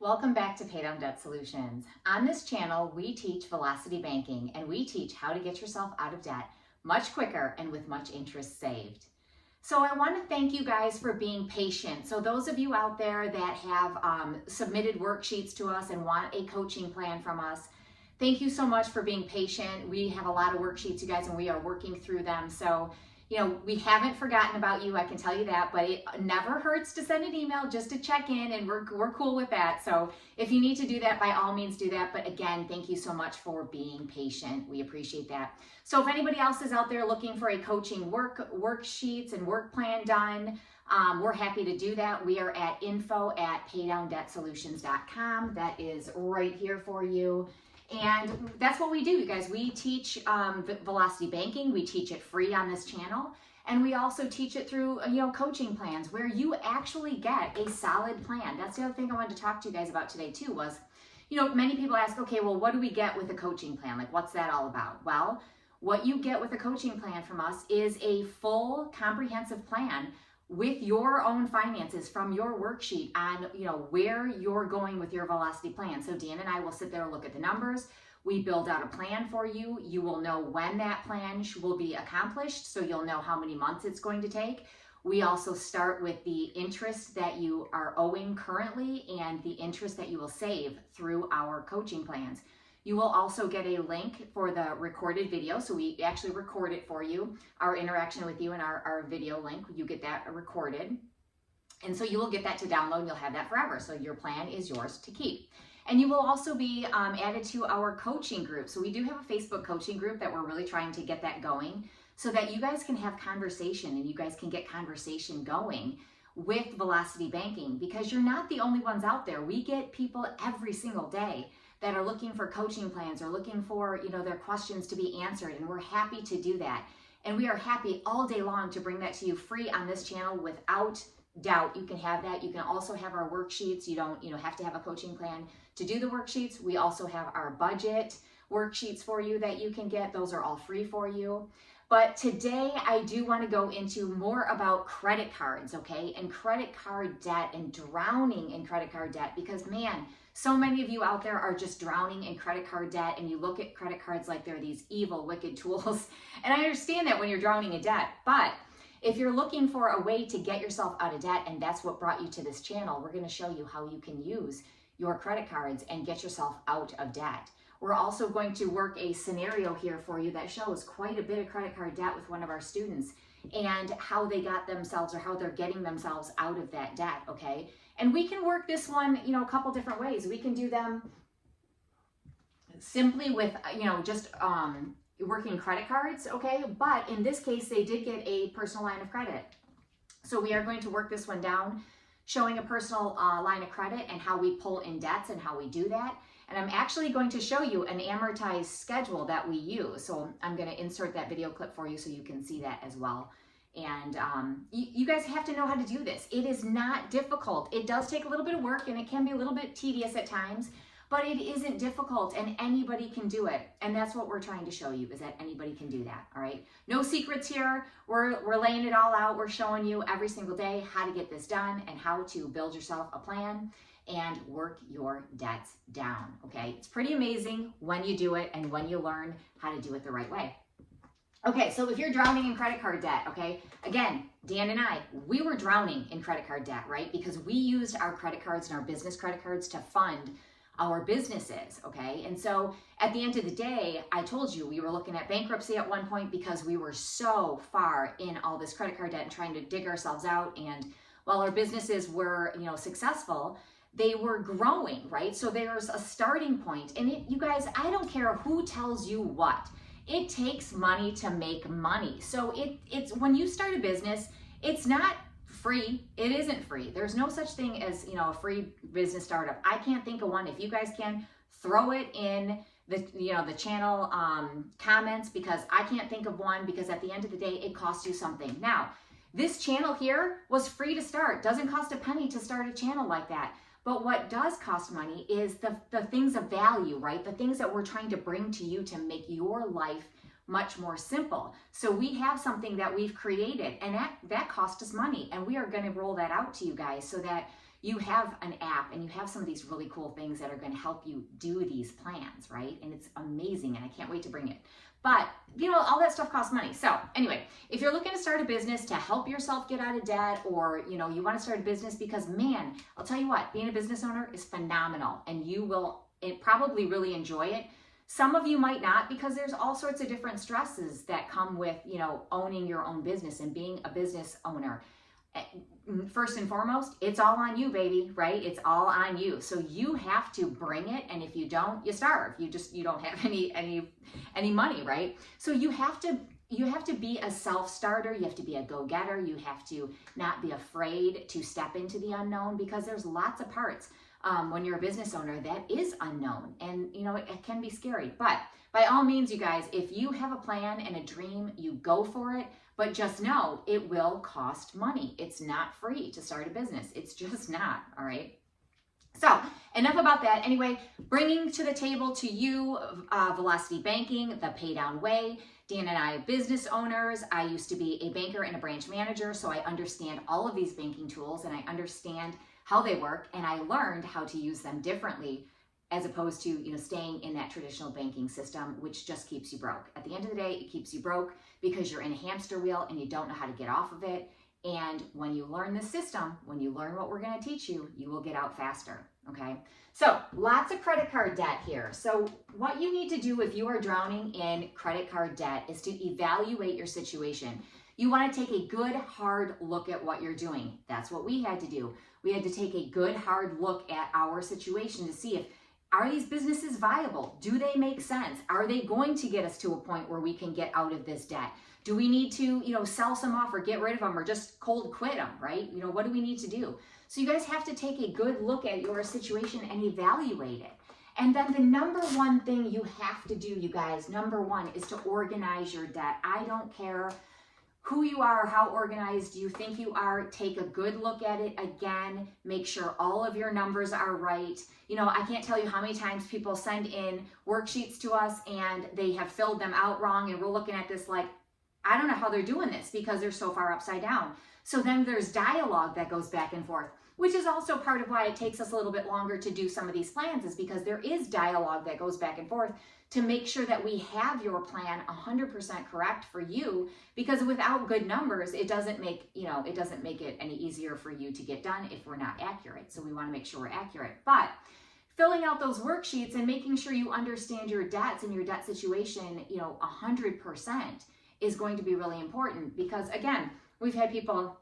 Welcome back to Pay Down Debt Solutions. On this channel, we teach velocity banking and we teach how to get yourself out of debt much quicker and with much interest saved. So I want to thank you guys for being patient. So those of you out there that have submitted worksheets to us and want a coaching plan from us, thank you so much for being patient. We have a lot of worksheets, you guys, and we are working through them. So we haven't forgotten about you, I can tell you that, but it never hurts to send an email just to check in, and we're cool with that. So if you need to do that, by all means do that. But again, thank you so much for being patient. We appreciate that. So if anybody else is out there looking for a coaching worksheets and work plan done, we're happy to do that. We are at info@paydowndebtsolutions.com. That is right here for you. And that's what we do, you guys. We teach velocity banking. We teach it free on this channel. And we also teach it through, coaching plans where you actually get a solid plan. That's the other thing I wanted to talk to you guys about today too was, many people ask, okay, well, what do we get with a coaching plan? Like, what's that all about? Well, what you get with a coaching plan from us is a full comprehensive plan with your own finances from your worksheet on, where you're going with your velocity plan. So Dan and I will sit there and look at the numbers. We build out a plan for you. You will know when that plan will be accomplished, so you'll know how many months it's going to take. We also start with the interest that you are owing currently and the interest that you will save through our coaching plans. You will also get a link for the recorded video. So we actually record it for you, our interaction with you and our video link. You get that recorded. And so you will get that to download and you'll have that forever. So your plan is yours to keep. And you will also be added to our coaching group. So we do have a Facebook coaching group that we're really trying to get that going so that you guys can have conversation and you guys can get conversation going with velocity banking, because you're not the only ones out there. We get people every single day that are looking for coaching plans or looking for, their questions to be answered. And we're happy to do that. And we are happy all day long to bring that to you free on this channel without doubt. You can have that. You can also have our worksheets. You don't, have to have a coaching plan to do the worksheets. We also have our budget worksheets for you that you can get. Those are all free for you. But today I do want to go into more about credit cards, okay? And credit card debt and drowning in credit card debt, because man, so many of you out there are just drowning in credit card debt, and you look at credit cards like they're these evil, wicked tools. And I understand that when you're drowning in debt, but if you're looking for a way to get yourself out of debt, and that's what brought you to this channel, we're going to show you how you can use your credit cards and get yourself out of debt. We're also going to work a scenario here for you that shows quite a bit of credit card debt with one of our students and how they got themselves or how they're getting themselves out of that debt, okay? And we can work this one, a couple different ways. We can do them simply with, just working credit cards, okay? But in this case, they did get a personal line of credit. So we are going to work this one down, showing a personal line of credit and how we pull in debts and how we do that. And I'm actually going to show you an amortized schedule that we use. So I'm going to insert that video clip for you so you can see that as well. And you guys have to know how to do this. It is not difficult. It does take a little bit of work and it can be a little bit tedious at times, but it isn't difficult and anybody can do it. And that's what we're trying to show you, is that anybody can do that, all right? No secrets here. We're laying it all out. We're showing you every single day how to get this done and how to build yourself a plan and work your debts down, okay? It's pretty amazing when you do it and when you learn how to do it the right way. Okay, so if you're drowning in credit card debt, okay, again, Dan and I, we were drowning in credit card debt, right? Because we used our credit cards and our business credit cards to fund our businesses, okay? And so at the end of the day, I told you we were looking at bankruptcy at one point because we were so far in all this credit card debt and trying to dig ourselves out. And while our businesses were, successful, they were growing, right? So there's a starting point. And you guys, I don't care who tells you what. It takes money to make money. So it's when you start a business, it's not free. It isn't free. There's no such thing as, a free business startup. I can't think of one. If you guys can, throw it in the channel comments, because I can't think of one, because at the end of the day, it costs you something. Now, this channel here was free to start. Doesn't cost a penny to start a channel like that. But what does cost money is the things of value, right? The things that we're trying to bring to you to make your life much more simple. So we have something that we've created, and that cost us money, and we are going to roll that out to you guys so that you have an app and you have some of these really cool things that are going to help you do these plans, right? And it's amazing, and I can't wait to bring it. But, you know, all that stuff costs money. So anyway, if you're looking to start a business to help yourself get out of debt, or, you know, you want to start a business because, man, I'll tell you what, being a business owner is phenomenal, and you will probably really enjoy it. Some of you might not, because there's all sorts of different stresses that come with, you know, owning your own business and being a business owner. First and foremost, it's all on you, baby, right? It's all on you. So you have to bring it, and if you don't, you starve. You don't have any money, right? So you have to be a self-starter. You have to be a go-getter. You have to not be afraid to step into the unknown, because there's lots of parts when you're a business owner that is unknown, and you know, it can be scary. But by all means, you guys, if you have a plan and a dream, you go for it. But just know it will cost money. It's not free to start a business. It's just not, all right? So enough about that. Anyway, bringing to the table to you Velocity Banking, the pay down way. Dan and I are business owners. I used to be a banker and a branch manager, so I understand all of these banking tools, and I understand how they work, and I learned how to use them differently, as opposed to, you know, staying in that traditional banking system, which just keeps you broke. At the end of the day, it keeps you broke because you're in a hamster wheel and you don't know how to get off of it. And when you learn the system, when you learn what we're going to teach you, you will get out faster, okay? So lots of credit card debt here. So what you need to do if you are drowning in credit card debt is to evaluate your situation. You want to take a good, hard look at what you're doing. That's what we had to do. We had to take a good, hard look at our situation to see if, are these businesses viable? Do they make sense? Are they going to get us to a point where we can get out of this debt? Do we need to, you know, sell some off or get rid of them or just cold quit them, right? You know, what do we need to do? So you guys have to take a good look at your situation and evaluate it. And then the number one thing you have to do, you guys, number one, is to organize your debt. I don't care who you are, how organized you think you are, take a good look at it again, make sure all of your numbers are right. You know, I can't tell you how many times people send in worksheets to us and they have filled them out wrong, and we're looking at this like, I don't know how they're doing this because they're so far upside down. So then there's dialogue that goes back and forth, which is also part of why it takes us a little bit longer to do some of these plans, is because there is dialogue that goes back and forth to make sure that we have your plan 100% correct for you, because without good numbers, it doesn't make, you know, it doesn't make it any easier for you to get done if we're not accurate. So we want to make sure we're accurate. But filling out those worksheets and making sure you understand your debts and your debt situation, you know, 100% is going to be really important, because again, we've had people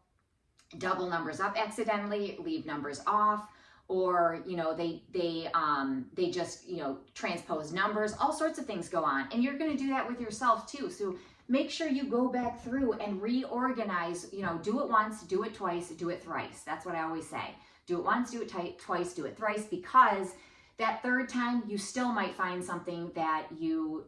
double numbers up accidentally, leave numbers off, or, you know, they just, you know, transpose numbers. All sorts of things go on, and you're going to do that with yourself too. So make sure you go back through and reorganize. You know, do it once, do it twice, do it thrice. That's what I always say. Do it once, do it twice, do it thrice, because that third time you still might find something that you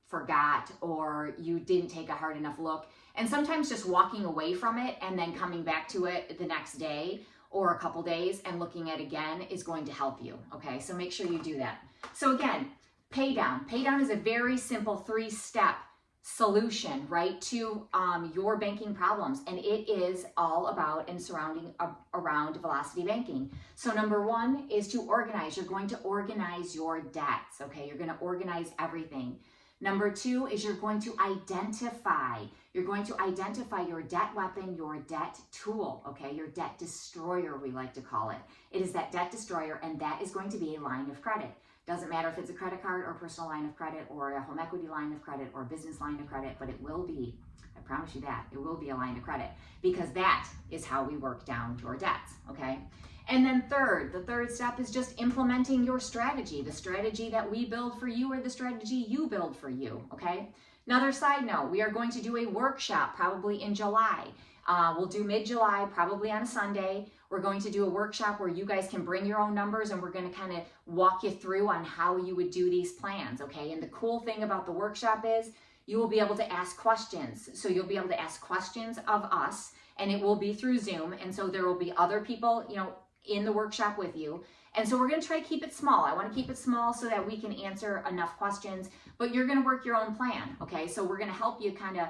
forgot or you didn't take a hard enough look. And sometimes just walking away from it and then coming back to it the next day or a couple days and looking at it again is going to help you, okay? So make sure you do that. So again, pay down. Pay down is a very simple 3-step solution, right, to your banking problems. And it is all about and surrounding around Velocity Banking. So number one is to organize. You're going to organize your debts, okay? You're going to organize everything. Number two is you're going to identify. You're going to identify your debt weapon, your debt tool, okay? Your debt destroyer, we like to call it. It is that debt destroyer, and that is going to be a line of credit. Doesn't matter if it's a credit card or personal line of credit or a home equity line of credit or business line of credit, but it will be, I promise you that, it will be a line of credit, because that is how we work down your debts, okay? And then the third step is just implementing your strategy, the strategy that we build for you or the strategy you build for you, okay? Another side note, we are going to do a workshop probably in July. We'll do mid-July, probably on a Sunday. We're going to do a workshop where you guys can bring your own numbers, and we're going to kind of walk you through on how you would do these plans, okay? And the cool thing about the workshop is you will be able to ask questions. So you'll be able to ask questions of us, and it will be through Zoom. And so there will be other people, you know, in the workshop with you, And so we're going to try to keep it small. I want to keep it small so that we can answer enough questions, but you're going to work your own plan. Okay. So we're going to help you kind of,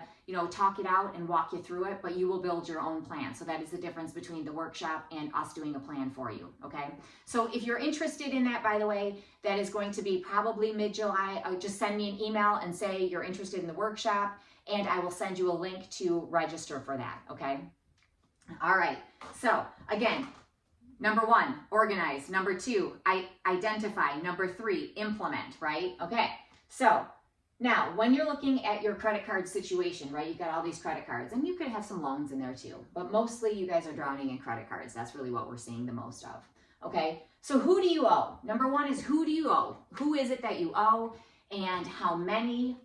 talk it out and walk you through it, but you will build your own plan. So that is the difference between the workshop and us doing a plan for you. Okay. So if you're interested in that, by the way, that is going to be probably mid-July. Just send me an email and say you're interested in the workshop, and I will send you a link to register for that. Okay. All right. So again, number 1, organize. Number 2, identify. Number 3, implement, right? Okay. So now when you're looking at your credit card situation, right, you've got all these credit cards, and you could have some loans in there too, but mostly you guys are drowning in credit cards. That's really what we're seeing the most of. Okay. So who do you owe? Number 1 is, who do you owe? Who is it that you owe? And how many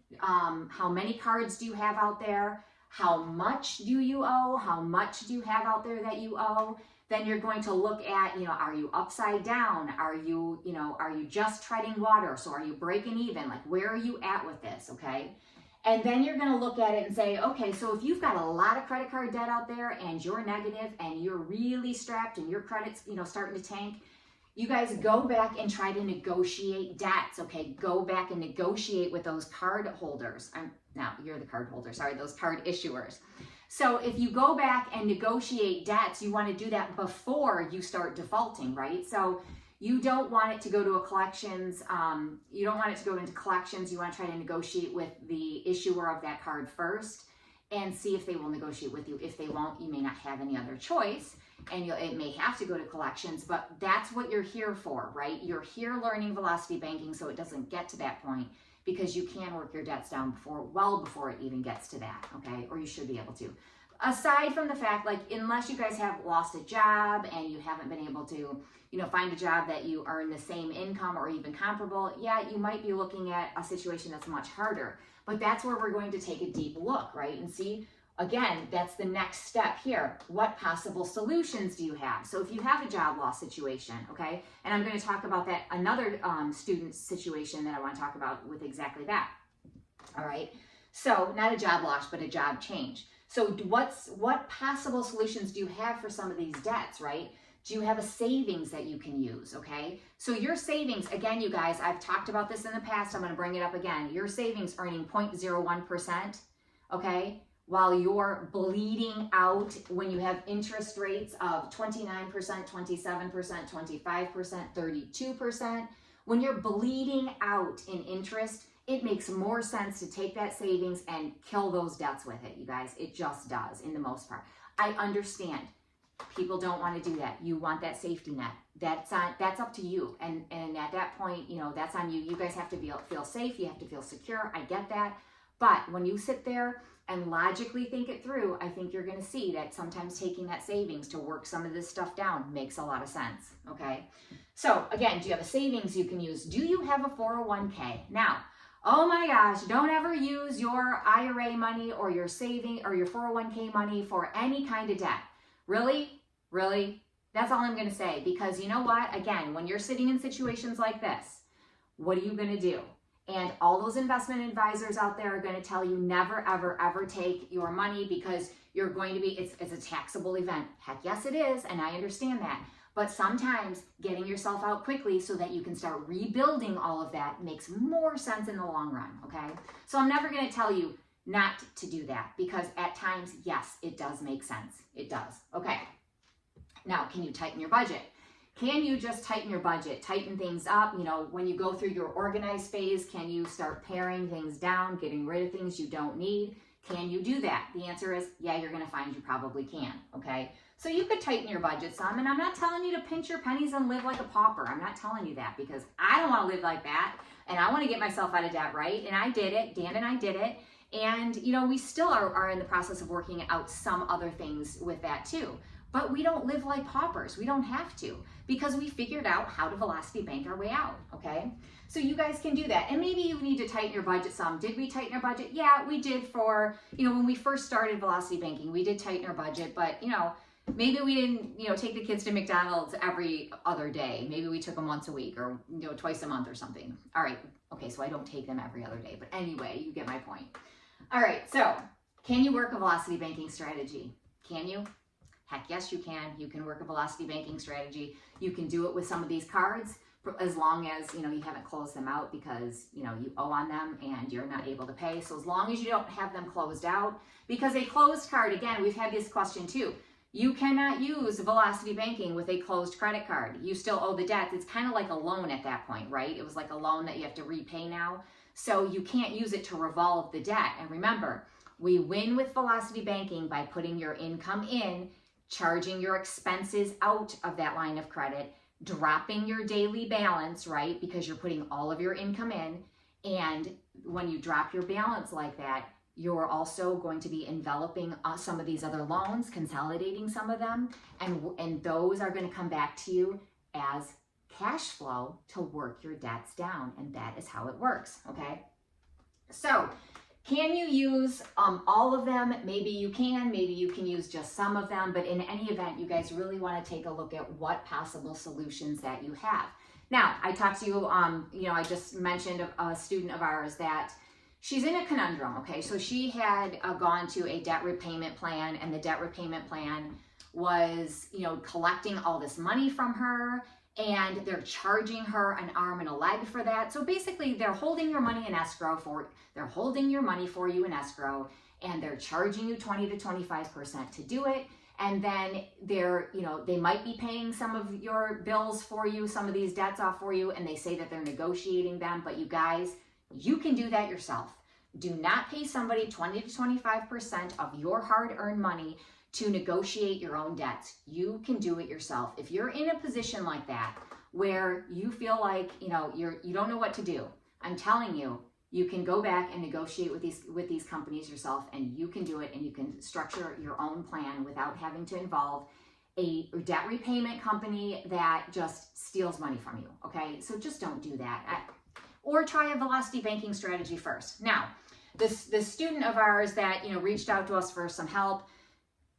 cards do you have out there? How much do you owe? How much do you have out there that you owe? Then you're going to look at, are you upside down? Are you just treading water? So are you breaking even? Like, where are you at with this? Okay. And then you're going to look at it and say, okay, so if you've got a lot of credit card debt out there and you're negative and you're really strapped and your credit's, starting to tank, you guys go back and try to negotiate debts. Okay. Go back and negotiate with those card holders. You're the card holder. Sorry, those card issuers. So if you go back and negotiate debts, you want to do that before you start defaulting, right? So you don't want it to go to a collections. You don't want it to go into collections. You want to try to negotiate with the issuer of that card first and see if they will negotiate with you. If they won't, you may not have any other choice, and it may have to go to collections, but that's what you're here for, right? You're here learning velocity banking so it doesn't get to that point, because you can work your debts down well before it even gets to that, okay? Or you should be able to. Aside from the fact, like, unless you guys have lost a job and you haven't been able to, find a job that you earn the same income or even comparable, yeah, you might be looking at a situation that's much harder. But that's where we're going to take a deep look, right? And see, again, that's the next step here. What possible solutions do you have? So if you have a job loss situation, okay, and I'm going to talk about that, another student situation that I want to talk about with exactly that. All right. So not a job loss, but a job change. So what possible solutions do you have for some of these debts, right? Do you have a savings that you can use, okay? So your savings, again, you guys, I've talked about this in the past. I'm going to bring it up again. Your savings earning 0.01%, okay? While you're bleeding out when you have interest rates of 29%, 27%, 25%, 32%. When you're bleeding out in interest, it makes more sense to take that savings and kill those debts with it, you guys. It just does, in the most part. I understand. People don't want to do that. You want that safety net. That's up to you. And at that point, that's on you. You guys have to feel safe. You have to feel secure. I get that. But when you sit there and logically think it through, I think you're going to see that sometimes taking that savings to work some of this stuff down makes a lot of sense. Okay. So again, do you have a savings you can use? Do you have a 401k? Now, oh my gosh, don't ever use your IRA money or your saving or your 401k money for any kind of debt. Really? Really? That's all I'm going to say, because you know what? Again, when you're sitting in situations like this, what are you going to do? And all those investment advisors out there are going to tell you never, ever, ever take your money, because you're going to be, it's a taxable event. Heck yes, it is. And I understand that. But sometimes getting yourself out quickly so that you can start rebuilding all of that makes more sense in the long run. Okay. So I'm never going to tell you not to do that, because at times, yes, it does make sense. It does. Okay. Now, can you tighten your budget? Can you just tighten your budget, tighten things up? When you go through your organized phase, can you start paring things down, getting rid of things you don't need? Can you do that? The answer is, yeah, you're going to find you probably can. Okay. So you could tighten your budget some, and I'm not telling you to pinch your pennies and live like a pauper. I'm not telling you that, because I don't want to live like that, and I want to get myself out of debt, right? And I did it. Dan and I did it. And, we still are in the process of working out some other things with that too. But we don't live like paupers. We don't have to, because we figured out how to velocity bank our way out, okay? So you guys can do that. And maybe you need to tighten your budget some. Did we tighten our budget? Yeah, we did for, when we first started velocity banking, we did tighten our budget, but, maybe we didn't, take the kids to McDonald's every other day. Maybe we took them once a week, or, twice a month or something. All right. Okay, so I don't take them every other day. But anyway, you get my point. All right. So can you work a velocity banking strategy? Can you? Heck yes, you can. You can work a velocity banking strategy. You can do it with some of these cards as long as, you haven't closed them out because, you owe on them and you're not able to pay. So as long as you don't have them closed out, because a closed card, again, we've had this question too. You cannot use velocity banking with a closed credit card. You still owe the debt. It's kind of like a loan at that point, right? It was like a loan that you have to repay now. So you can't use it to revolve the debt. And remember, we win with velocity banking by putting your income in, charging your expenses out of that line of credit, dropping your daily balance, right? Because you're putting all of your income in. And when you drop your balance like that, you're also going to be enveloping some of these other loans, consolidating some of them, and those are going to come back to you as cash flow to work your debts down, and that is how it works, okay? So, can you use all of them? Maybe you can use just some of them, but in any event, you guys really want to take a look at what possible solutions that you have. Now, I talked to you, I just mentioned a student of ours that she's in a conundrum, okay? So she had gone to a debt repayment plan, and the debt repayment plan was, collecting all this money from her, and they're charging her an arm and a leg for that. So basically, they're holding your money in escrow they're holding your money for you in escrow, and they're charging you 20 to 25% to do it. And then they might be paying some of your bills for you, some of these debts off for you, and they say that they're negotiating them, but you guys, you can do that yourself. Do not pay somebody 20 to 25% of your hard-earned money to negotiate your own debts. You can do it yourself. If you're in a position like that where you feel like you don't know what to do, I'm telling you, you can go back and negotiate with these companies yourself, and you can do it, and you can structure your own plan without having to involve a debt repayment company that just steals money from you. Okay, so just don't do that. Or try a velocity banking strategy first. Now, this student of ours that reached out to us for some help,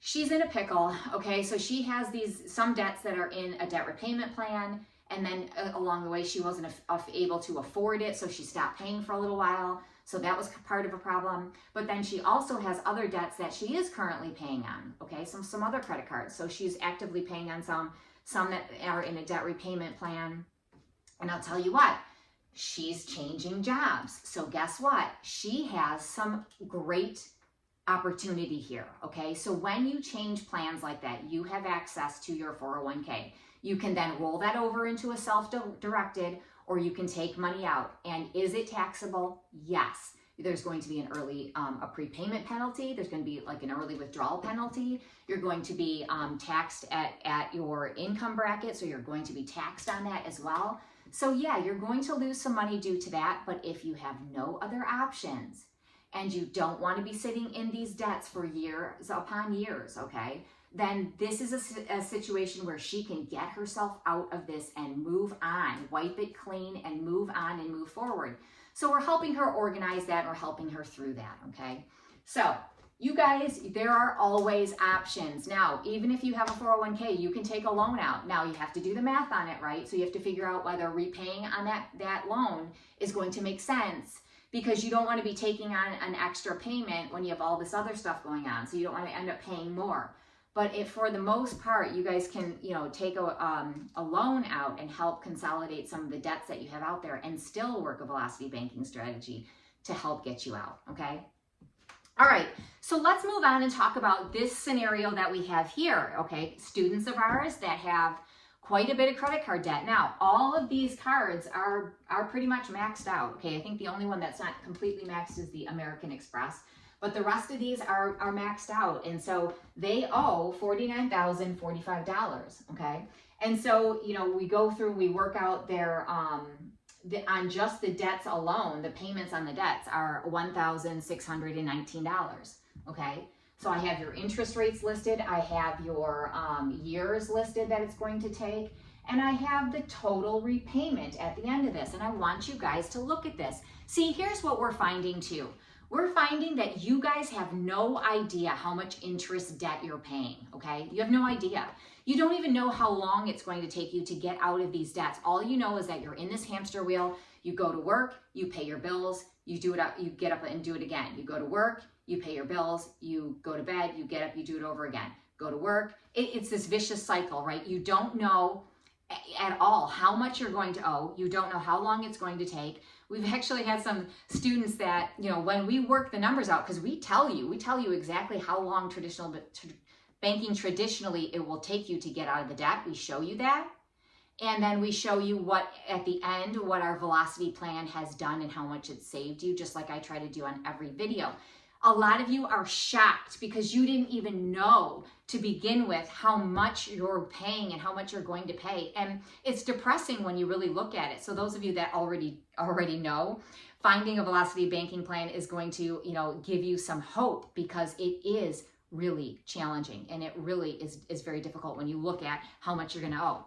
she's in a pickle. Okay, so she has some debts that are in a debt repayment plan, and then along the way she wasn't able to afford it, so she stopped paying for a little while. So that was part of a problem. But then she also has other debts that she is currently paying on. Okay, some other credit cards. So she's actively paying on some that are in a debt repayment plan. And I'll tell you what, she's changing jobs. So guess what? She has some great opportunity here, okay? So when you change plans like that, you have access to your 401k. You can then roll that over into a self-directed, or you can take money out. And is it taxable? Yes. There's going to be an early, a prepayment penalty. There's going to be like an early withdrawal penalty. You're going to be taxed at your income bracket, so you're going to be taxed on that as well. So yeah, you're going to lose some money due to that, but if you have no other options and you don't want to be sitting in these debts for years upon years, okay, then this is a situation where she can get herself out of this and move on, wipe it clean and move on and move forward. So we're helping her organize that, or helping her through that, okay? So you guys, there are always options. Now, even if you have a 401k, you can take a loan out. Now, you have to do the math on it, right? So you have to figure out whether repaying on that loan is going to make sense, because you don't want to be taking on an extra payment when you have all this other stuff going on. So you don't want to end up paying more. But if for the most part, you guys can, take a loan out and help consolidate some of the debts that you have out there and still work a velocity banking strategy to help get you out, okay? All right, so let's move on and talk about this scenario that we have here, okay? Students of ours that have quite a bit of credit card debt. Now, all of these cards are pretty much maxed out, okay? I think the only one that's not completely maxed is the American Express, but the rest of these are maxed out, and so they owe $49,045, okay? And so, we go through, we work out their, on just the debts alone, the payments on the debts are $1,619, okay? So I have your interest rates listed, I have your years listed that it's going to take, and I have the total repayment at the end of this, and I want you guys to look at this. See, here's what we're finding too. We're finding that you guys have no idea how much interest debt you're paying, okay? You have no idea. You don't even know how long it's going to take you to get out of these debts. All you know is that you're in this hamster wheel. You go to work, you pay your bills, you do it up, you get up and do it again. You go to work, you pay your bills, you go to bed, you get up, you do it over again. go to work. It's this vicious cycle, right? You don't know at all how much you're going to owe. You don't know how long it's going to take. We've actually had some students that, when we work the numbers out, because we tell you exactly how long banking traditionally it will take you to get out of the debt. We show you that. And then we show you what, at the end, what our velocity plan has done and how much it saved you, just like I try to do on every video. A lot of you are shocked because you didn't even know to begin with how much you're paying and how much you're going to pay. And it's depressing when you really look at it. So those of you that already know, finding a velocity banking plan is going to, give you some hope, because it is really challenging and it really is very difficult when you look at how much you're going to owe.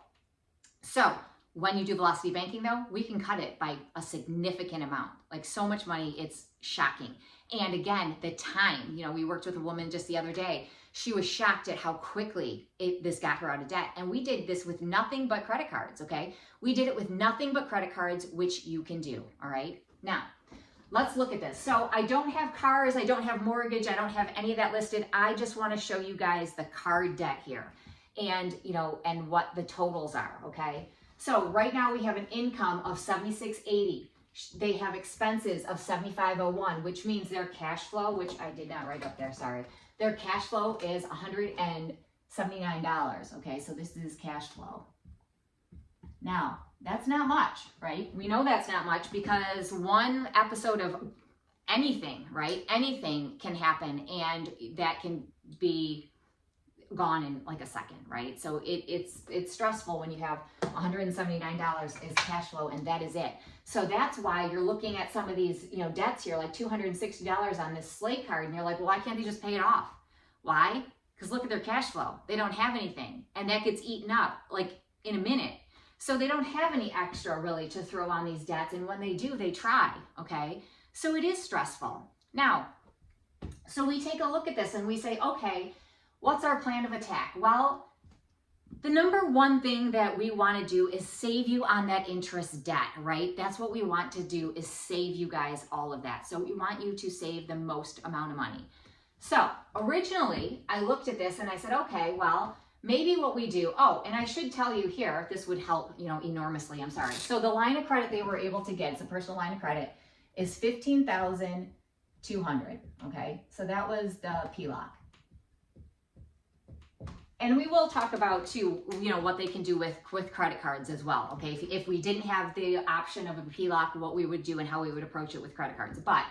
So when you do velocity banking, though, we can cut it by a significant amount, like so much money, it's shocking. And again, the time, we worked with a woman just the other day. She was shocked at how quickly this got her out of debt. And we did this with nothing but credit cards, okay? We did it with nothing but credit cards, which you can do, all right? Now, let's look at this. So I don't have cars, I don't have mortgage, I don't have any of that listed. I just want to show you guys the card debt here and, and what the totals are, okay? So right now we have an income of $76.80. They have expenses of $75.01, which means their cash flow, which I did not write up there, sorry. Their cash flow is $179, okay? So this is cash flow. Now, that's not much, right? We know that's not much because one episode of anything, right? Anything can happen, and that can be gone in like a second, right? So it's stressful when you have $179 as cash flow and that is it. So that's why you're looking at some of these, debts here, like $260 on this Slate card, and you're like, well, why can't they just pay it off? Why? Because look at their cash flow. They don't have anything, and that gets eaten up like in a minute. So they don't have any extra really to throw on these debts, and when they do, they try, okay? So it is stressful. Now, so we take a look at this and we say, okay, what's our plan of attack? Well, the number one thing that we want to do is save you on that interest debt, right? That's what we want to do, is save you guys all of that. So we want you to save the most amount of money. So originally I looked at this and I said, okay, well, maybe what we do, and I should tell you here, this would help, enormously, I'm sorry. So the line of credit they were able to get, it's a personal line of credit, is $15,200, okay? So that was the PLOC. And we will talk about too, what they can do with credit cards as well, okay? If we didn't have the option of a PLOC, what we would do and how we would approach it with credit cards. But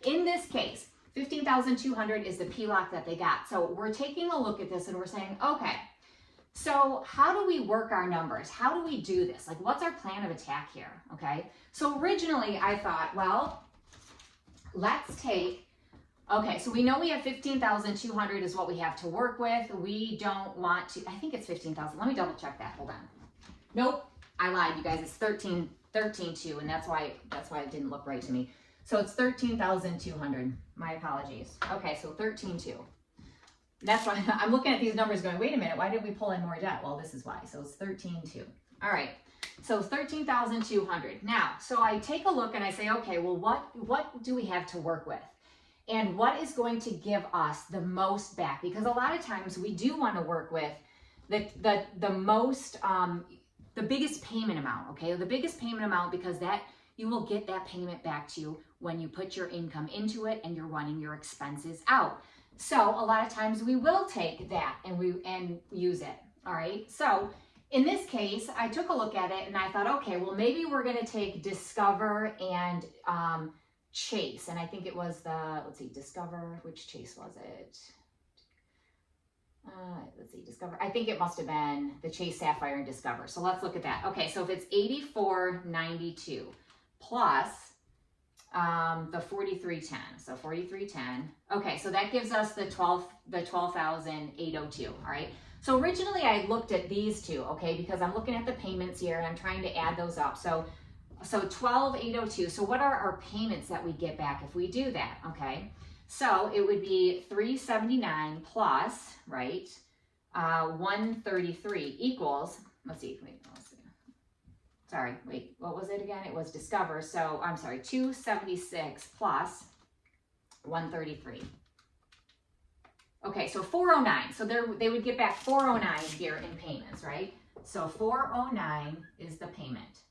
in this case, $15,200 is the PLOC that they got. So we're taking a look at this and we're saying, okay, so how do we work our numbers? How do we do this? Like, what's our plan of attack here, okay? So originally I thought, well, let's take, okay, so we know we have $15,200 is what we have to work with. We don't want to, I think it's $15,000. Let me double check that. Hold on. Nope, I lied, you guys. It's $13,200, and that's why it didn't look right to me. So it's $13,200. My apologies. Okay, so $13,200. That's why I'm looking at these numbers going, wait a minute, why did we pull in more debt? Well, this is why. So it's $13,200. All right. So $13,200. Now, so I take a look and I say, okay, well, what do we have to work with? And what is going to give us the most back? Because a lot of times we do want to work with the biggest payment amount, okay? The biggest payment amount, because that you will get that payment back to you when you put your income into it and you're running your expenses out. So a lot of times we will take that and use it, all right? So in this case, I took a look at it and I thought, okay, well, maybe we're going to take Discover and Chase, and I think it was let's see, Discover, which Chase was it? Let's see, Discover. I think it must have been the Chase Sapphire and Discover. So let's look at that. Okay, so if it's $84.92 plus the $43.10, so $43.10. Okay, so that gives us the $12,802. All right. So originally I looked at these two, okay, because I'm looking at the payments here and I'm trying to add those up. So $12,802. So what are our payments that we get back if we do that? Okay, so it would be $379 plus, right, $133 equals, let's see. Sorry, wait, what was it again? It was Discover. So I'm sorry, $276 plus $133. Okay, so 409. So they would get back 409 here in payments, right? So 409 is the payment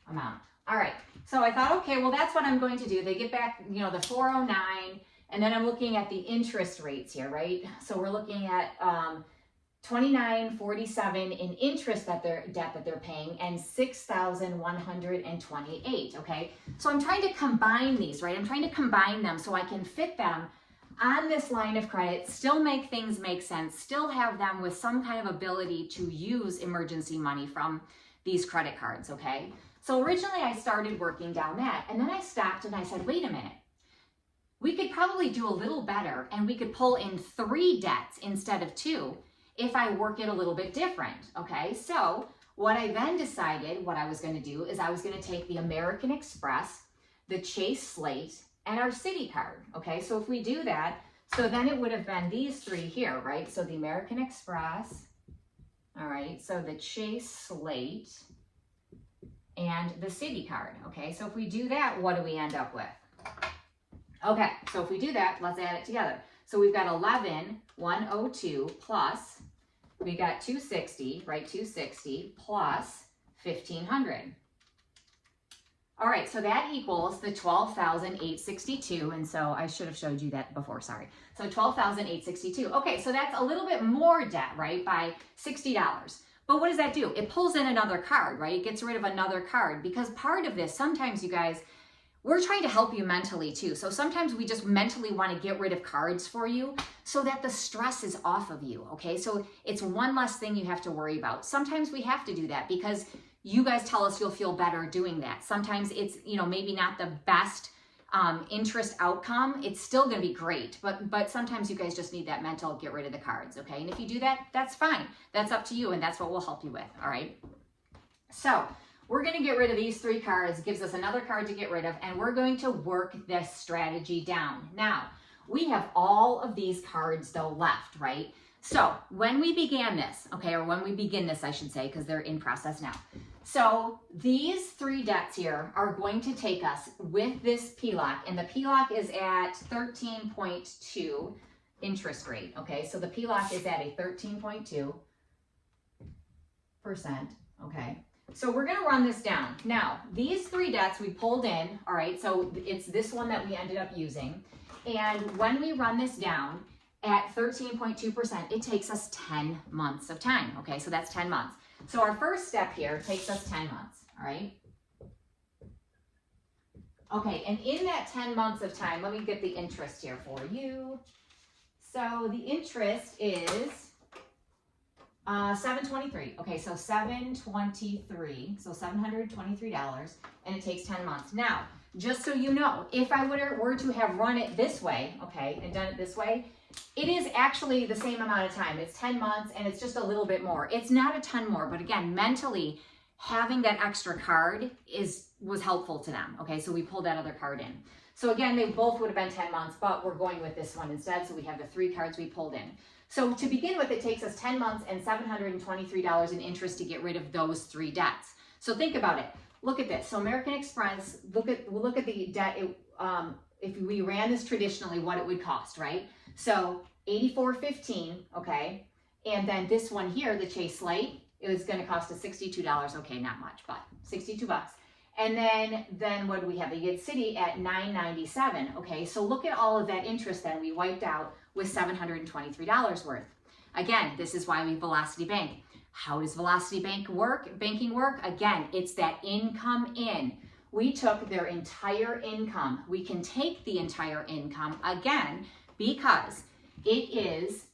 amount. All right, so I thought, okay, well, that's what I'm going to do. They get back, you know, the 409, and then I'm looking at the interest rates here, right? So we're looking at 29.47 in interest that they're paying, and 6,128. Okay, so I'm trying to combine these, right? I'm trying to combine them so I can fit them on this line of credit, still make things make sense, still have them with some kind of ability to use emergency money from these credit cards. Okay, so originally I started working down that, and then I stopped and I said, wait a minute. We could probably do a little better, and we could pull in 3 debts instead of 2 if I work it a little bit different, okay? So what I then decided what I was gonna do is I was gonna take the American Express, the Chase Slate, and our Citi card, okay? So if we do that, so then it would have been these 3 here, right? So the American Express, all right, so the Chase Slate, and the Citi card, okay? So if we do that, what do we end up with? Okay, so if we do that, let's add it together. So we've got 11,102 plus, we got 260, right? 260 plus 1,500. All right, so that equals the 12,862. And so I should have showed you that before, sorry. So 12,862. Okay, so that's a little bit more debt, right? By $60. But what does that do? It pulls in another card, right? It gets rid of another card, because part of this, sometimes you guys, we're trying to help you mentally too. So sometimes we just mentally want to get rid of cards for you so that the stress is off of you, okay? So it's one less thing you have to worry about. Sometimes we have to do that because you guys tell us you'll feel better doing that. Sometimes it's, you know, maybe not the best interest outcome. It's still going to be great, but sometimes you guys just need that mental get rid of the cards, okay? And if you do that, that's fine. That's up to you, and that's what we'll help you with, all right? So we're going to get rid of these 3 cards, gives us another card to get rid of, and we're going to work this strategy down. Now, we have all of these cards though left, right? So when we began this, okay, or when we begin this, I should say, because they're in process now. So these 3 debts here are going to take us with this PLOC, and the PLOC is at 13.2 interest rate, okay? So the PLOC is at a 13.2%, okay? So we're going to run this down. Now, these 3 debts we pulled in, all right, so it's this one that we ended up using. And when we run this down at 13.2%, it takes us 10 months of time, okay? So that's 10 months. So our first step here takes us 10 months, all right? Okay, and in that 10 months of time, let me get the interest here for you. So the interest is $723. Okay, so $723, so $723, and it takes 10 months. Now, just so you know, if I were to have run it this way, okay, and done it this way, it is actually the same amount of time. It's 10 months, and it's just a little bit more. It's not a ton more, but again, mentally, having that extra card was helpful to them. Okay, so we pulled that other card in. So again, they both would have been 10 months, but we're going with this one instead. So we have the 3 cards we pulled in. So to begin with, it takes us 10 months and $723 in interest to get rid of those 3 debts. So think about it. Look at this. So American Express, we'll look at the debt. If we ran this traditionally, what it would cost, right? So $84.15, okay? And then this one here, the Chase Slate, it was going to cost us $62. Okay, not much, but 62 bucks. And then what do we have? They get Citi at $997. Okay, so look at all of that interest then we wiped out with $723 worth. Again, this is why we Velocity Bank. How does Velocity banking work? Again, it's that income in. We took their entire income. We can take the entire income again because it is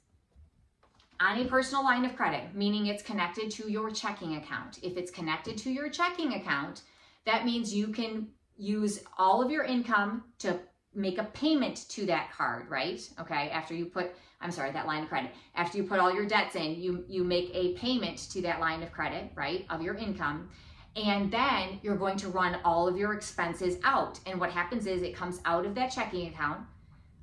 on a personal line of credit, meaning it's connected to your checking account. If it's connected to your checking account, that means you can use all of your income to make a payment to that card, right? Okay, after you put, that line of credit. After you put all your debts in, you make a payment to that line of credit, right, of your income. And then you're going to run all of your expenses out. And what happens is it comes out of that checking account,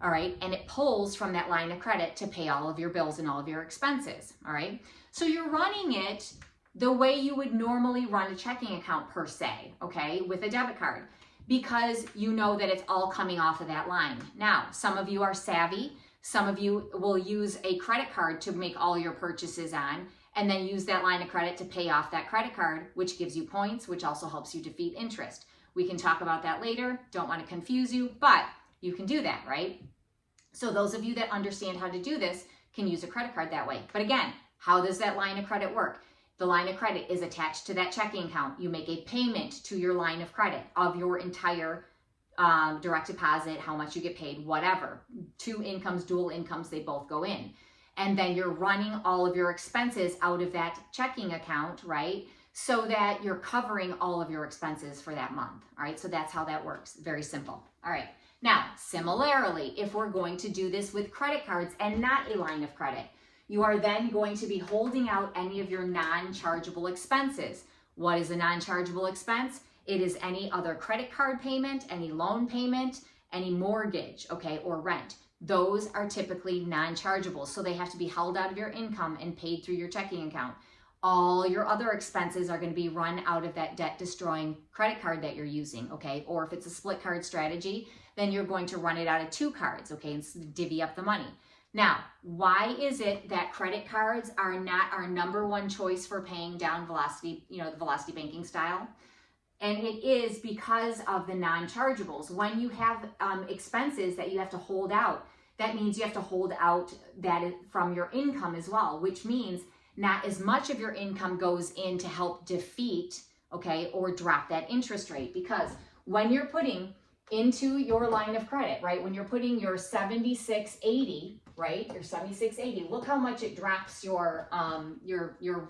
all right, and it pulls from that line of credit to pay all of your bills and all of your expenses, all right? So you're running it the way you would normally run a checking account per se, okay, with a debit card, because you know that it's all coming off of that line. Now, some of you are savvy. Some of you will use a credit card to make all your purchases on, and then use that line of credit to pay off that credit card, which gives you points, which also helps you defeat interest. We can talk about that later. Don't want to confuse you, but you can do that, right? So those of you that understand how to do this can use a credit card that way. But again, how does that line of credit work? The line of credit is attached to that checking account. You make a payment to your line of credit of your entire direct deposit, how much you get paid, whatever. Two incomes, dual incomes, they both go in. And then you're running all of your expenses out of that checking account, right? So that you're covering all of your expenses for that month, all right? So that's how that works, very simple. All right, now, similarly, if we're going to do this with credit cards and not a line of credit, you are then going to be holding out any of your non-chargeable expenses. What is a non-chargeable expense? It is any other credit card payment, any loan payment, any mortgage, okay, or rent. Those are typically non-chargeable, so they have to be held out of your income and paid through your checking account. All your other expenses are going to be run out of that debt-destroying credit card that you're using, okay? Or if it's a split card strategy, then you're going to run it out of 2 cards, okay, and divvy up the money. Now, why is it that credit cards are not our number one choice for paying down velocity, the velocity banking style? And it is because of the non-chargeables. When you have expenses that you have to hold out, that means you have to hold out that from your income as well, which means not as much of your income goes in to help defeat, okay, or drop that interest rate. Because when you're putting into your line of credit, right, when you're putting your 7680, right, your 7680, look how much it drops your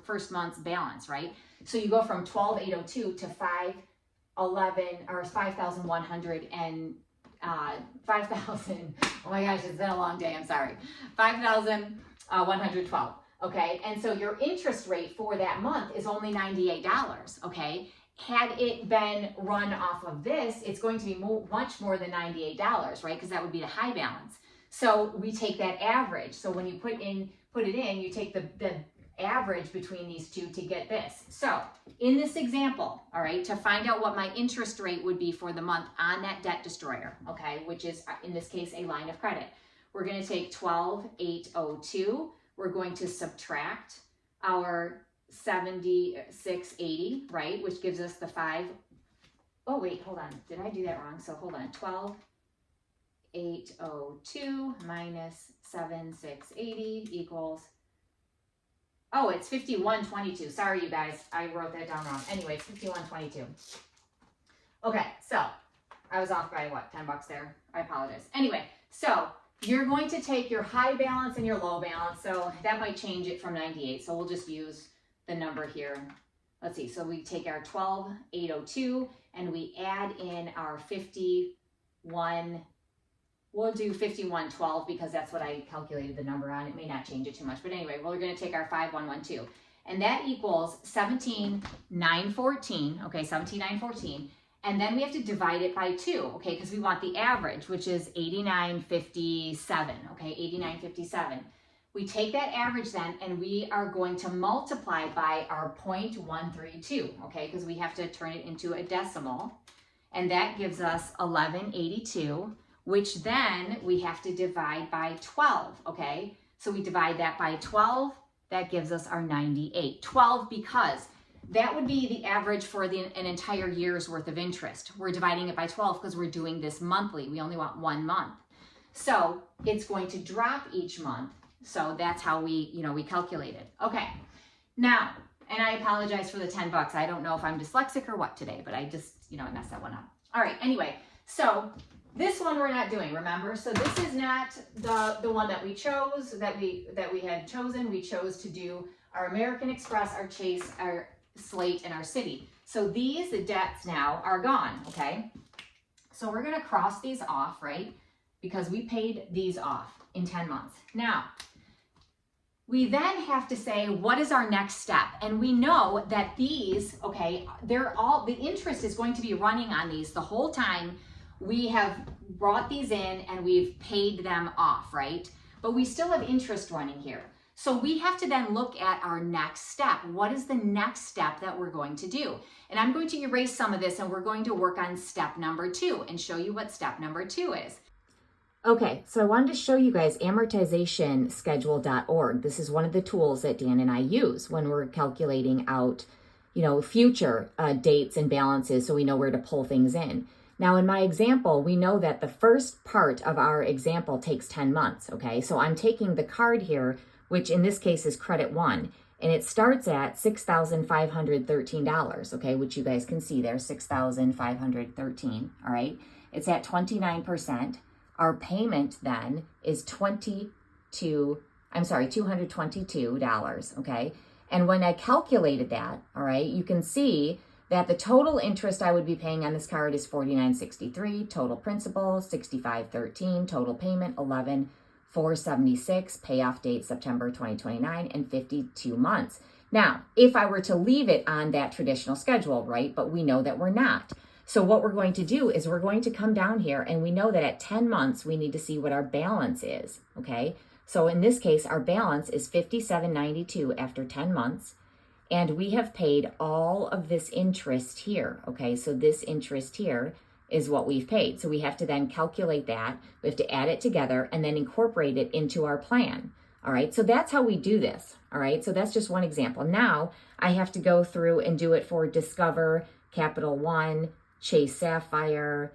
first month's balance, right? So you go from 12,802 to 511 or 5,100 and 5,000. Oh my gosh, it's been a long day. I'm sorry. 5,112. Okay, and so your interest rate for that month is only $98. Okay, had it been run off of this, it's going to be much more than $98, right? Because that would be the high balance. So we take that average. So when you put it in, you take the average between these two to get this. So in this example, all right, to find out what my interest rate would be for the month on that debt destroyer, okay, which is in this case a line of credit, we're going to take 12,802. We're going to subtract our 7680, right, which gives us the 5. Oh wait, hold on. Did I do that wrong? So hold on. 12,802 minus 7680 equals, oh, it's 5122. Sorry, you guys. I wrote that down wrong. Anyway, it's 5122. Okay, so I was off by what, $10 there? I apologize. Anyway, so you're going to take your high balance and your low balance. So that might change it from 98. So we'll just use the number here. Let's see. So we take our 12,802 and we add in our 51. We'll do 5112 because that's what I calculated the number on. It may not change it too much. But anyway, we're going to take our 5112. And that equals 17,914. Okay, 17,914. And then we have to divide it by 2, okay, because we want the average, which is 8957, okay, 8957. We take that average then, and we are going to multiply by our 0.132, okay, because we have to turn it into a decimal. And that gives us 1182, which then we have to divide by 12, okay? So we divide that by 12, that gives us our 98. 12 because that would be the average for an entire year's worth of interest. We're dividing it by 12 because we're doing this monthly. We only want 1 month. So it's going to drop each month. So that's how we calculate it. Okay. Now, and I apologize for the $10. I don't know if I'm dyslexic or what today, but I just, I messed that one up. All right. Anyway, so this one we're not doing, remember? So this is not the one that we chose, that we had chosen. We chose to do our American Express, our Chase, our Slate, and our Citi. So these debts now are gone, okay? So we're gonna cross these off, right? Because we paid these off in 10 months. Now, we then have to say, what is our next step? And we know that these, okay, the interest is going to be running on these the whole time. We have brought these in and we've paid them off, right? But we still have interest running here. So we have to then look at our next step. What is the next step that we're going to do? And I'm going to erase some of this and we're going to work on step number 2 and show you what step number 2 is. Okay, so I wanted to show you guys amortizationschedule.org. This is one of the tools that Dan and I use when we're calculating out, future dates and balances so we know where to pull things in. Now, in my example, we know that the first part of our example takes 10 months, okay? So I'm taking the card here, which in this case is credit 1, and it starts at $6,513, okay, which you guys can see there, $6,513, all right? It's at 29%. Our payment then is $222, okay? And when I calculated that, all right, you can see that the total interest I would be paying on this card is $49.63, total principal $65.13, total payment $11,476, payoff date September 2029, and 52 months. Now, if I were to leave it on that traditional schedule, right, but we know that we're not. So what we're going to do is we're going to come down here, and we know that at 10 months, we need to see what our balance is, okay? So in this case, our balance is $57.92 after 10 months, and we have paid all of this interest here, okay? So this interest here is what we've paid. So we have to then calculate that. We have to add it together and then incorporate it into our plan, all right? So that's how we do this, all right? So that's just one example. Now I have to go through and do it for Discover, Capital One, Chase Sapphire,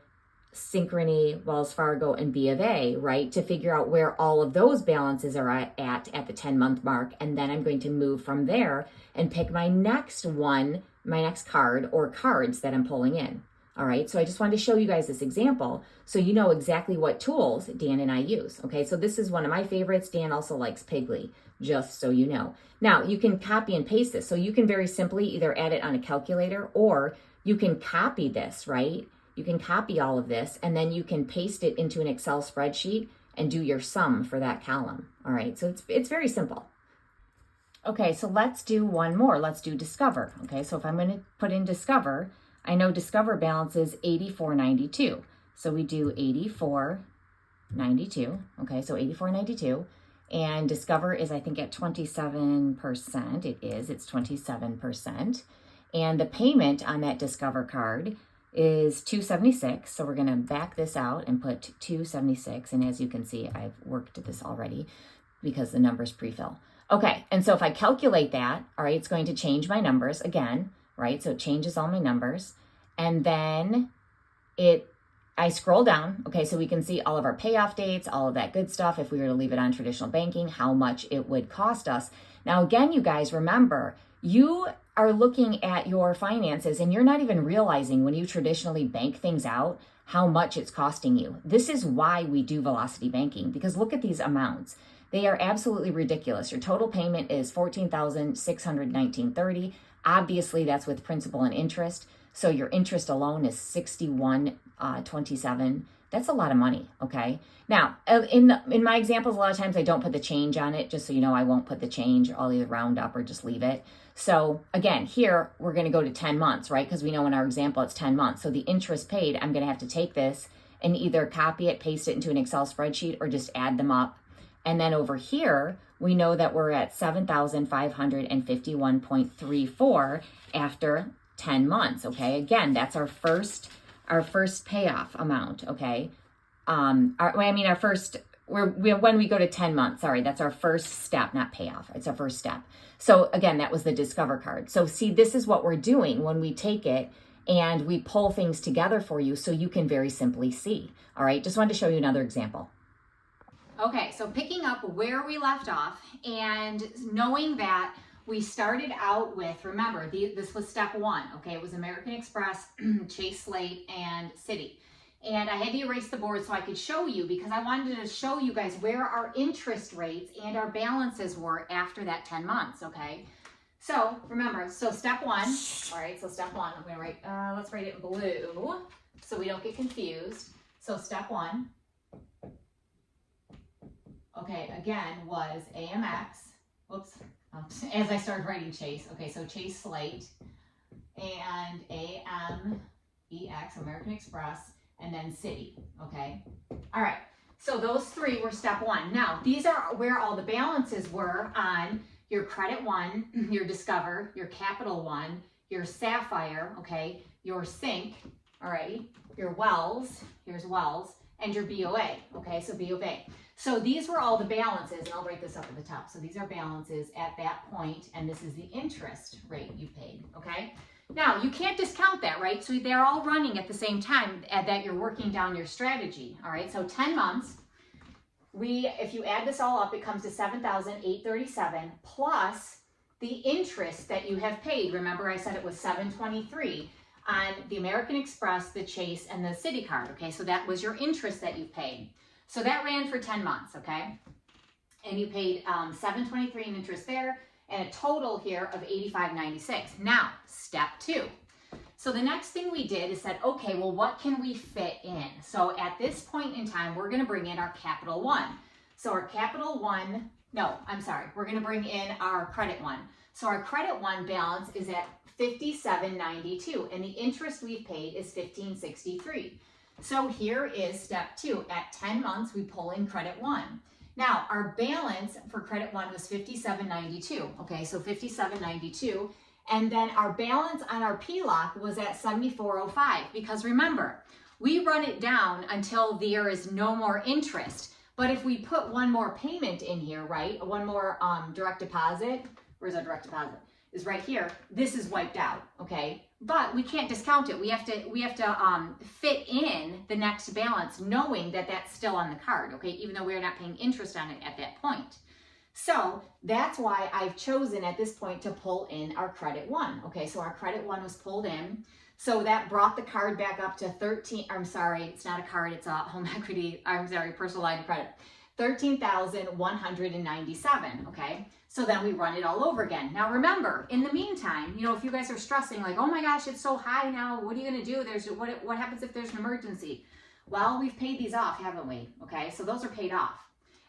Synchrony, Wells Fargo, and B of A, right? To figure out where all of those balances are at the 10-month mark. And then I'm going to move from there and pick my next one, my next card or cards that I'm pulling in. All right, so I just wanted to show you guys this example so you know exactly what tools Dan and I use. Okay, so this is one of my favorites. Dan also likes Piggly, just so you know. Now, you can copy and paste this. So you can very simply either add it on a calculator, or you can copy this, right? You can copy all of this, and then you can paste it into an Excel spreadsheet and do your sum for that column. All right, so it's very simple. Okay, so let's do one more. Let's do Discover. Okay, so if I'm going to put in Discover, I know Discover balance is $84.92. So we do $84.92. Okay, so $84.92. And Discover is, I think, at 27%. It is. It's 27%. And the payment on that Discover card is $276. So we're going to back this out and put $276. And as you can see, I've worked this already because the numbers pre-fill. Okay, and so if I calculate that, all right, it's going to change my numbers again, right? So it changes all my numbers. And then I scroll down, okay, so we can see all of our payoff dates, all of that good stuff. If we were to leave it on traditional banking, how much it would cost us. Now, again, you guys, remember, you are looking at your finances and you're not even realizing when you traditionally bank things out how much it's costing you. This is why we do velocity banking, because look at these amounts. They are absolutely ridiculous. Your total payment is $14,619.30. Obviously, that's with principal and interest. So your interest alone is $61.27. That's a lot of money, okay? Now, in my examples, a lot of times I don't put the change on it, just so you know I won't put the change. I'll either round up or just leave it. So again, here we're going to go to 10 months, right? Because we know in our example it's 10 months. So the interest paid, I'm going to have to take this and either copy it, paste it into an Excel spreadsheet, or just add them up. And then over here, we know that we're at $7,551.34 after 10 months, okay? Again, that's our first payoff amount, okay? When we go to 10 months, sorry, that's our first step, not payoff. It's our first step. So again, that was the Discover card. So see, this is what we're doing when we take it and we pull things together for you so you can very simply see. All right, just wanted to show you another example. Okay, so picking up where we left off and knowing that we started out with, remember, this was step one, okay? It was American Express, Chase Slate, and Citi. And I had to erase the board so I could show you, because I wanted to show you guys where our interest rates and our balances were after that 10 months, okay? So remember, so step one, all right, so step one, I'm gonna write, let's write it in blue so we don't get confused. So step one, okay, again, was AMX, whoops, as I started writing Chase, okay, so Chase Slate and AMEX, American Express, and then Citi, okay? All right, so those three were step one. Now, these are where all the balances were on your Credit One, your Discover, your Capital One, your Sapphire, okay, your Sync, all right, your Wells, here's Wells, and your BOA, okay, so BOA. So these were all the balances, and I'll write this up at the top. So these are balances at that point, and this is the interest rate you paid, okay? Now, you can't discount that, right? So they're all running at the same time that you're working down your strategy, all right? So 10 months, if you add this all up, it comes to $7,837 plus the interest that you have paid. Remember, I said it was $723 on the American Express, the Chase, and the Citi card, okay? So that was your interest that you paid. So that ran for 10 months, okay? And you paid $723 in interest there, and a total here of $85.96. Now, step 2. So the next thing we did is said, okay, well, what can we fit in? So at this point in time, we're gonna bring in our Capital One. So our Capital One, we're gonna bring in our Credit One. So our Credit One balance is at $57.92, and the interest we've paid is $15.63. So here is step 2. At 10 months, we pull in Credit One. Now, our balance for Credit One was $57.92, okay, so $57.92. And then our balance on our PLOC was at $74.05, because remember, we run it down until there is no more interest. But if we put one more payment in here, right, one more direct deposit, where's our direct deposit? Is right here. This is wiped out, okay? But we can't discount it. We have to fit in the next balance, knowing that that's still on the card, okay? Even though we're not paying interest on it at that point. So that's why I've chosen at this point to pull in our Credit One, okay? So our Credit One was pulled in. So that brought the card back up to it's not a card, it's a home equity, personal line of credit. $13,197, okay? So then we run it all over again. Now remember, in the meantime, if you guys are stressing like, oh my gosh, it's so high now, what are you gonna do? What happens if there's an emergency? Well, we've paid these off, haven't we? Okay, so those are paid off.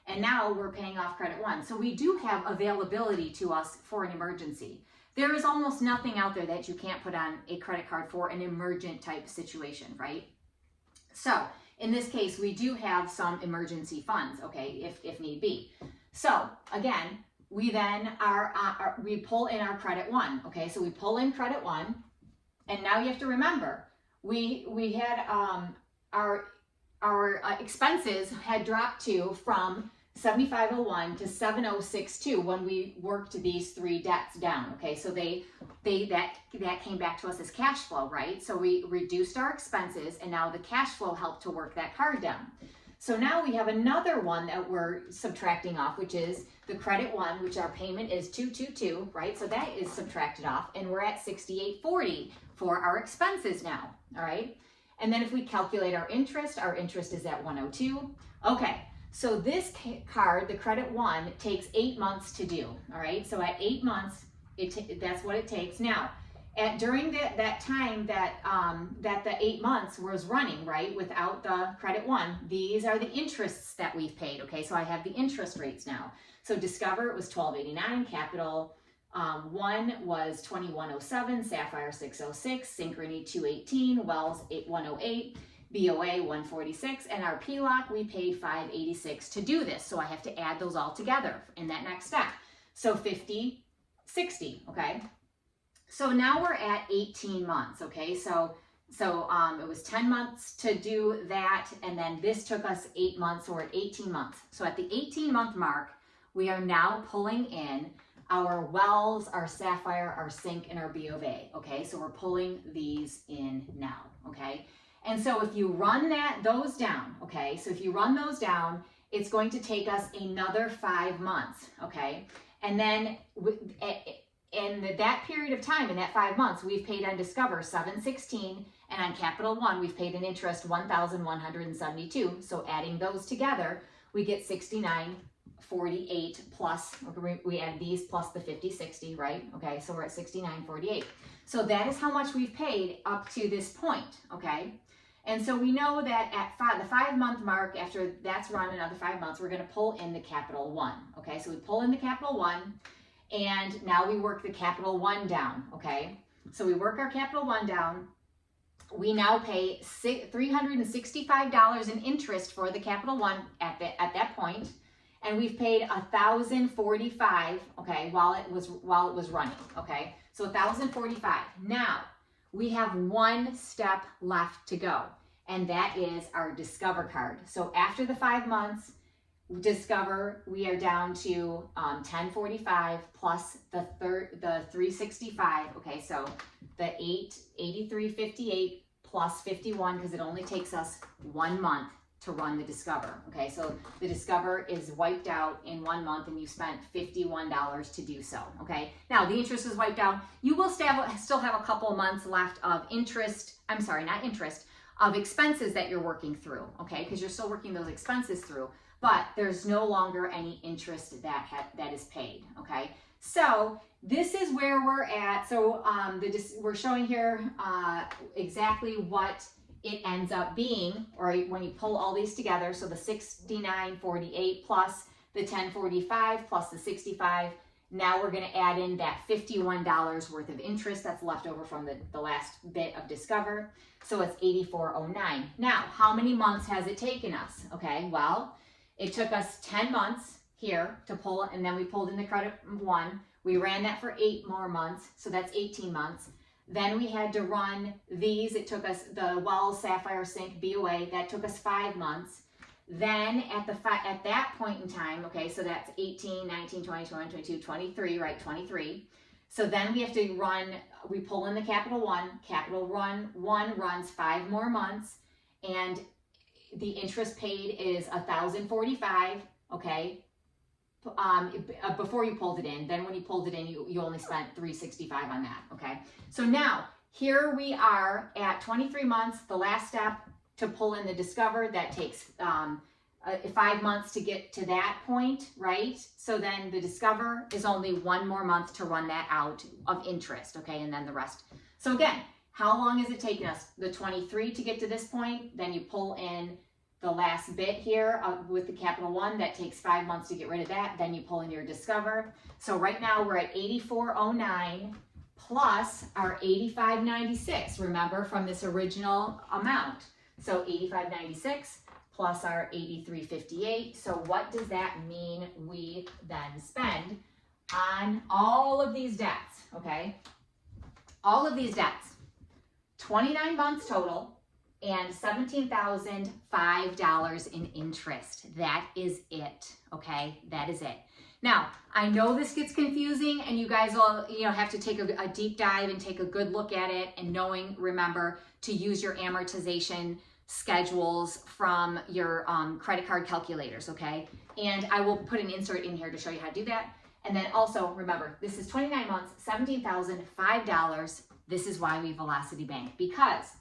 And now we're paying off Credit One. So we do have availability to us for an emergency. There is almost nothing out there that you can't put on a credit card for an emergent type situation, right? So in this case, we do have some emergency funds, okay, if need be. So again, we then we pull in our Credit One, okay? So we pull in Credit One, and now you have to remember, we had our expenses had dropped from 7501 to 7062 when we worked these 3 debts down, okay? So that came back to us as cash flow, right? So we reduced our expenses, and now the cash flow helped to work that card down. So now we have another one that we're subtracting off, which is the Credit One, which our payment is $222, right? So that is subtracted off, and we're at $68.40 for our expenses now, all right? And then if we calculate our interest is at $102. Okay, so this card, the Credit One, takes 8 months to do, all right? So at 8 months, that's what it takes. Now, during that time that the 8 months was running, right, without the Credit One, these are the interests that we've paid, okay? So I have the interest rates now. So Discover, it was $12.89, Capital One was $21.07, Sapphire $6.06, Synchrony $2.18, Wells $1.08, BOA $1.46, and our PLOC we paid $5.86 to do this. So I have to add those all together in that next step. So $50.60, okay? So now we're at 18 months, okay? So it was 10 months to do that, and then this took us 8 months, so we're at 18 months. So at the 18-month mark, we are now pulling in our Wells, our Sapphire, our Sync, and our BOA, okay? So we're pulling these in now, okay? And so if you run those down, okay? So if you run those down, it's going to take us another 5 months, okay? And then in that period of time, in that 5 months, we've paid on Discover $716, and on Capital One, we've paid an interest $1,172. So adding those together, we get $69.48 plus, we add these plus the $50.60, right? Okay, so we're at $69.48. So that is how much we've paid up to this point, okay? And so we know that at the 5 month mark, after that's run another 5 months, we're gonna pull in the Capital One, okay? So we pull in the Capital One, and now we work the Capital One down, okay? So we work our Capital One down. We now pay $365 in interest for the Capital One at that point, and we've paid $1,045, okay, while it was running, okay? So $1,045. Now we have 1 step left to go, and that is our Discover card. So after the 5 months, Discover, we are down to 1045 plus the 365. Okay, so the 83.58 plus 51, because it only takes us 1 month to run the Discover. Okay, so the Discover is wiped out in 1 month, and you spent $51 to do so. Okay, now the interest is wiped out. You will still have a couple of months left of interest. I'm sorry, not interest, of expenses that you're working through. Okay, because you're still working those expenses through. But there's no longer any interest that is paid, okay? So this is where we're at. So we're showing here exactly what it ends up being, or when you pull all these together. So the 69.48 plus the 10.45 plus the 65. Now we're gonna add in that $51 worth of interest that's left over from the last bit of Discover. So it's 84.09. Now, how many months has it taken us? Okay, well, it took us 10 months here to pull, and then we pulled in the credit one. We ran that for 8 more months, so that's 18 months. Then we had to run these. It took us the Wells Sapphire Sync BOA. That took us 5 months. Then at that point in time, okay, so that's 18, 19, 20, 21, 22, 23, right, 23. So then we have to we pull in the Capital One. Capital One runs 5 more months, and the interest paid is $1,045, okay, before you pulled it in. Then when you pulled it in, you only spent $365 on that, okay? So now, here we are at 23 months, the last step to pull in the Discover. That takes 5 months to get to that point, right? So then the Discover is only 1 more month to run that out of interest, okay, and then the rest. So again, how long has it taken us? The 23 to get to this point, then you pull in the last bit here with the Capital One. That takes 5 months to get rid of that. Then you pull in your Discover. So right now we're at 84.09 plus our 85.96, remember, from this original amount. So 85.96 plus our 83.58. So what does that mean we then spend on all of these debts, okay? All of these debts, 29 months total, and $17,005 in interest. That is it, okay? That is it. Now, I know this gets confusing, and you guys will, have to take a deep dive and take a good look at it, and remember to use your amortization schedules from your credit card calculators, okay? And I will put an insert in here to show you how to do that. And then also remember, this is 29 months, $17,005. This is why we Velocity Bank, because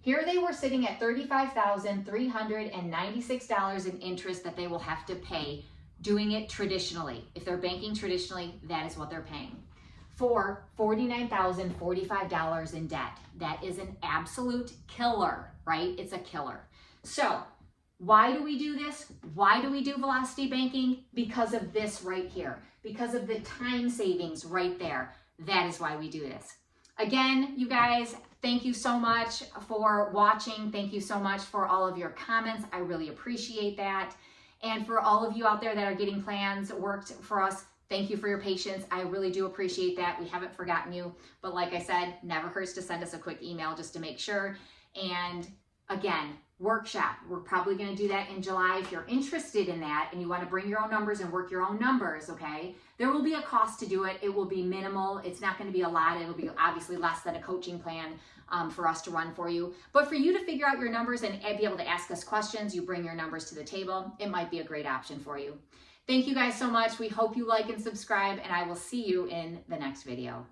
here they were sitting at $35,396 in interest that they will have to pay doing it traditionally. If they're banking traditionally, that is what they're paying. For $49,045 in debt. That is an absolute killer, right? It's a killer. So why do we do this? Why do we do Velocity Banking? Because of this right here. Because of the time savings right there. That is why we do this. Again, you guys, thank you so much for watching. Thank you so much for all of your comments. I really appreciate that. And for all of you out there that are getting plans worked for us, thank you for your patience. I really do appreciate that. We haven't forgotten you. But like I said, never hurts to send us a quick email just to make sure. And again, workshop. We're probably going to do that in July. If you're interested in that and you want to bring your own numbers and work your own numbers, okay, there will be a cost to do it. It will be minimal. It's not going to be a lot. It'll be obviously less than a coaching plan for us to run for you. But for you to figure out your numbers and be able to ask us questions, you bring your numbers to the table. It might be a great option for you. Thank you guys so much. We hope you like and subscribe, and I will see you in the next video.